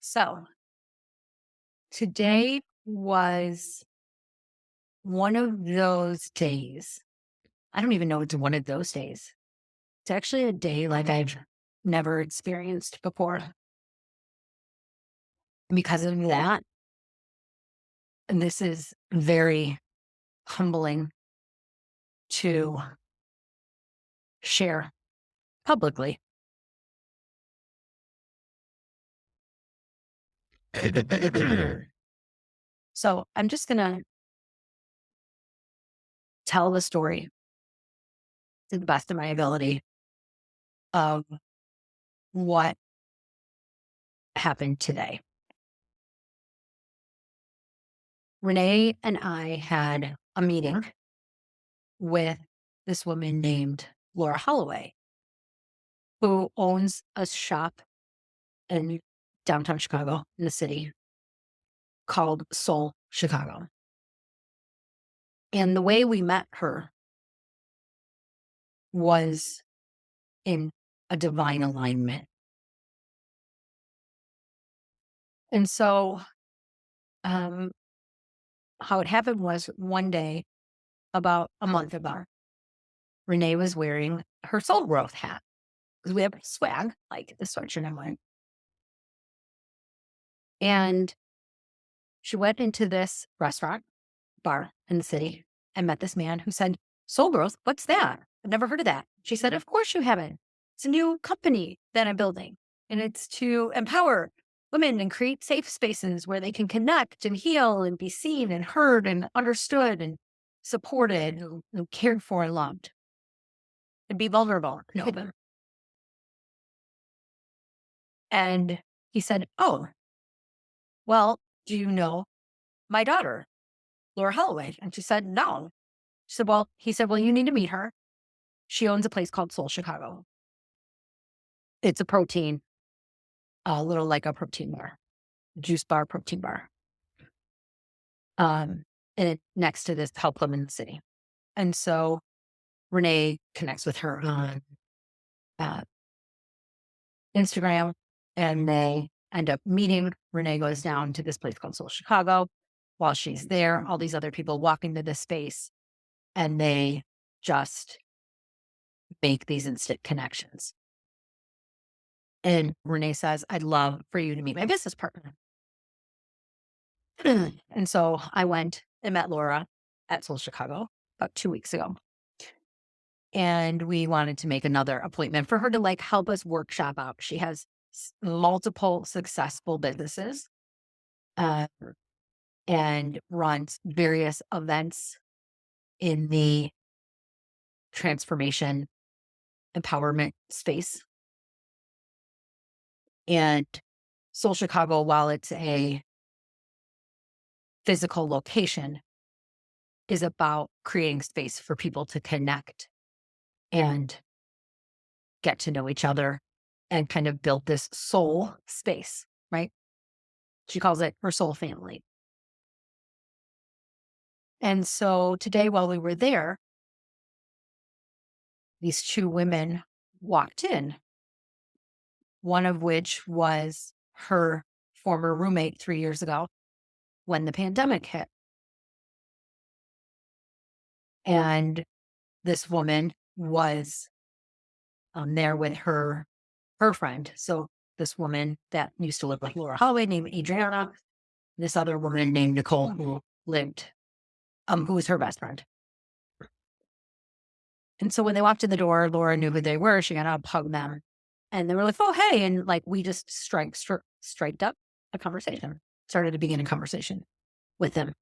So today was one of those days. I don't even know it's one of those days. It's actually a day like I've never experienced before. Because of that, and this is very humbling to share publicly. So I'm just going to tell the story to the best of my ability of what happened today. Renee and I had a meeting with this woman named Laura Holloway, who owns a shop in downtown Chicago in the city called Soul Chicago. And the way we met her was in a divine alignment. And so, how it happened was one day, about a month ago, Renee was wearing her soul growth hat because we have swag, like the sweatshirt I'm wearing. And she went into this restaurant bar in the city and met this man who said, "Soul growth, what's that? I've never heard of that." She said, "Of course you haven't. It's a new company that I'm building, and it's to empower women and create safe spaces where they can connect and heal and be seen and heard and understood and supported and cared for and loved and be vulnerable and open." And he said, "Oh, well, do you know my daughter, Laura Holloway?" And she said, "No." She said, "Well," he said, "Well, you need to meet her. She owns a place called Soul Chicago. It's a protein, a little like a protein bar, juice bar, protein bar. And it next to this Help Them in the City." And so Renee connects with her on uh, Instagram, and they end up meeting. Renee goes down to this place called Soul Chicago. While she's there, all these other people walk into this space, and they just make these instant connections. And Renee says, "I'd love for you to meet my business partner." And so I went and met Laura at Soul Chicago about 2 weeks ago. And we wanted to make another appointment for her to like help us workshop out. She has multiple successful businesses uh, and runs various events in the transformation empowerment space. And Soul Chicago, while it's a physical location, is about creating space for people to connect and get to know each other and kind of build this soul space, right? She calls it her soul family. And so today, while we were there, these two women walked in, one of which was her former roommate 3 years ago when the pandemic hit. And this woman was there with her friend. So this woman that used to live with Laura Holloway named Adriana, this other woman named Nicole who lived, who was her best friend. And so when they walked in the door, Laura knew who they were. She got up, hugged them, and they were like, "Oh, hey!" And like we just striked up a conversation, started to begin a conversation with them,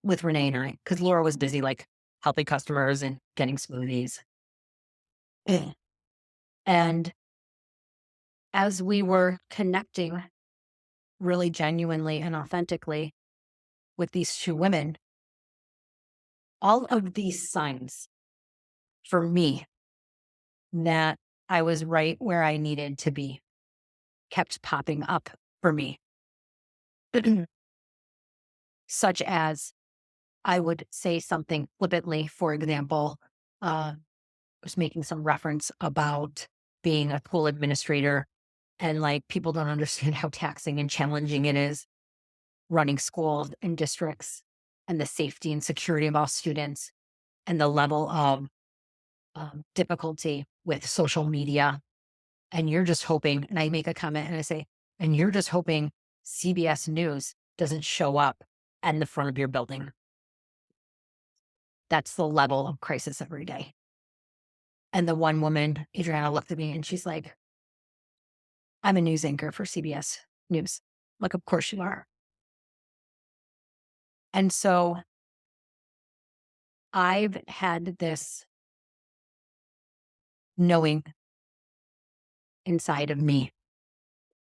with Renee and I, because Laura was busy like helping customers and getting smoothies. And as we were connecting really genuinely and authentically with these two women, all of these signs for me that I was right where I needed to be kept popping up for me. Such as I would say something flippantly, for example, I was making some reference about being a school administrator And like people don't understand how taxing and challenging it is running schools and districts and the safety and security of all students and the level of difficulty with social media. And you're just hoping, and I make a comment and I say, and you're just hoping CBS News doesn't show up in the front of your building. That's the level of crisis every day. And the one woman, Adriana, looked at me and she's like, I'm a news anchor for CBS News. I'm like, of course you are. And so I've had this knowing inside of me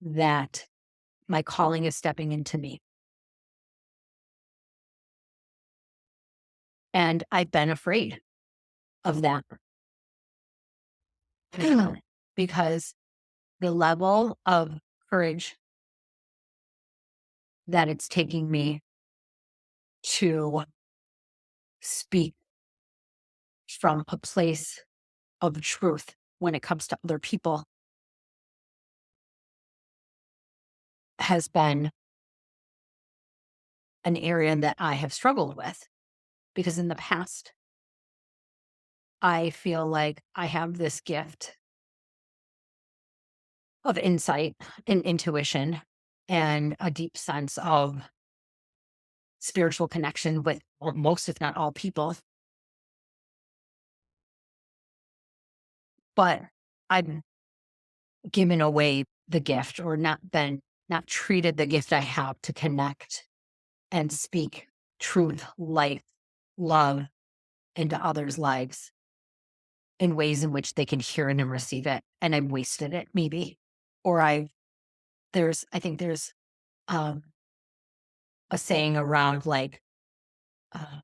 that my calling is stepping into me. And I've been afraid of that because the level of courage that it's taking me to speak from a place of truth when it comes to other people has been an area that I have struggled with, because in the past, I feel like I have this gift of insight and intuition and a deep sense of spiritual connection with most, if not all, people. But I've given away the gift, or not treated the gift I have to connect and speak truth, life, love into others' lives in ways in which they can hear it and receive it. And I've wasted it, maybe. Or I think there's um, a saying around like uh,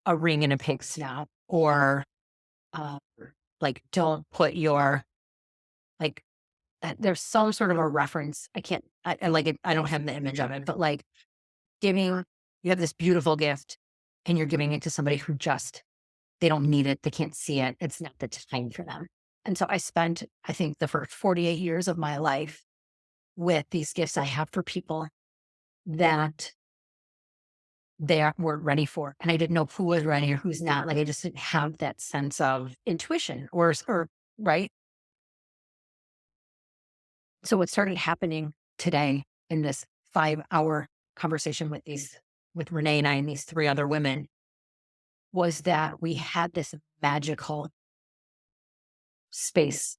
a ring in a pig's snout, or uh, like don't put your, like, there's some sort of a reference. I can't, I like it. I don't have the image of it, but like giving, you have this beautiful gift and you're giving it to somebody who just, they don't need it. They can't see it. It's not the time for them. And so I spent, I think, the first 48 years of my life with these gifts I have for people that weren't ready for. And I didn't know who was ready or who's not. Like I just didn't have that sense of intuition or right. So what started happening today in this 5-hour conversation with Renee and I and these 3 other women was that we had this magical space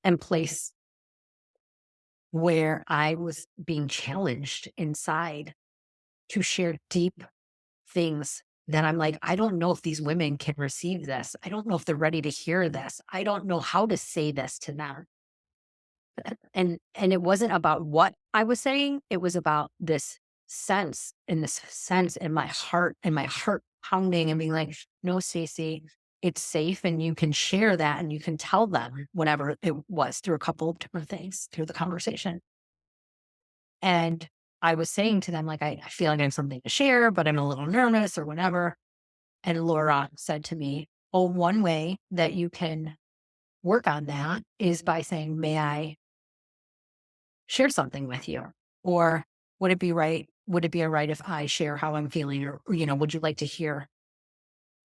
and place where I was being challenged inside to share deep things that I'm like, I don't know if these women can receive this. I don't know if they're ready to hear this. I don't know how to say this to them. And it wasn't about what I was saying. It was about this sense in my heart, and my heart pounding and being like, no, Stacey, it's safe and you can share that and you can tell them whatever it was, through a couple of different things through the conversation. And I was saying to them, like, I feel like I have something to share, but I'm a little nervous or whatever. And Laura said to me, oh, one way that you can work on that is by saying, may I share something with you? Or would it be right? Would it be all right if I share how I'm feeling? Or, would you like to hear?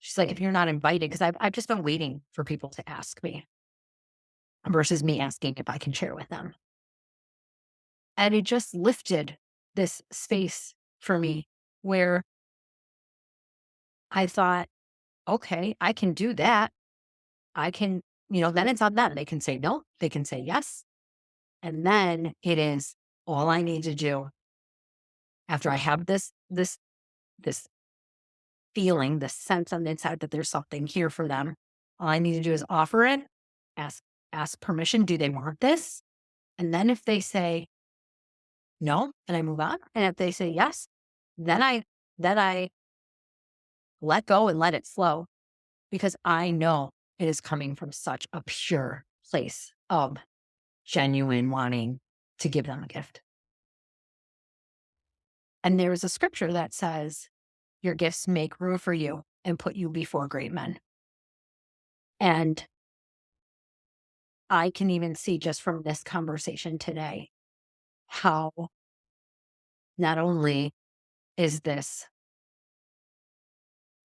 She's like, if you're not invited, because I've just been waiting for people to ask me versus me asking if I can share with them. And it just lifted this space for me where I thought, okay, I can do that. I can, then it's on them. They can say no, they can say yes. And then it is all I need to do after I have this feeling, this sense on the inside that there's something here for them. All I need to do is offer it, ask ask permission. Do they want this? And then if they say no, then I move on. And if they say yes, then I let go and let it flow, because I know it is coming from such a pure place of genuine wanting to give them a gift. And there is a scripture that says, your gifts make room for you and put you before great men. And I can even see just from this conversation today how not only is this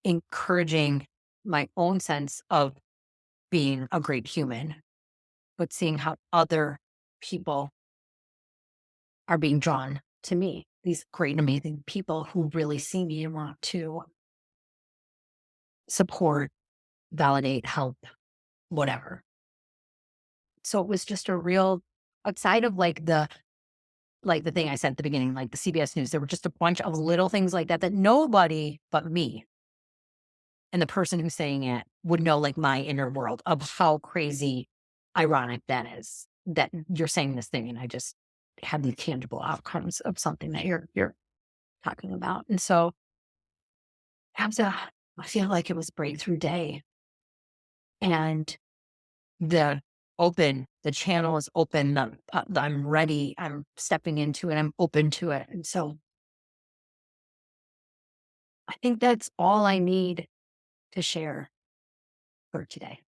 encouraging my own sense of being a great human, but seeing how other people are being drawn to me, these great, amazing people who really see me and want to support, validate, help, whatever. So it was just a real outside of like the thing I said at the beginning, like the CBS News, there were just a bunch of little things like that that nobody but me and the person who's saying it would know, like my inner world of how crazy ironic that is that you're saying this thing and I just have the tangible outcomes of something that you're talking about. And so I feel like it was breakthrough day and the channel is open. I'm ready. I'm stepping into it. I'm open to it. And so I think that's all I need to share for today.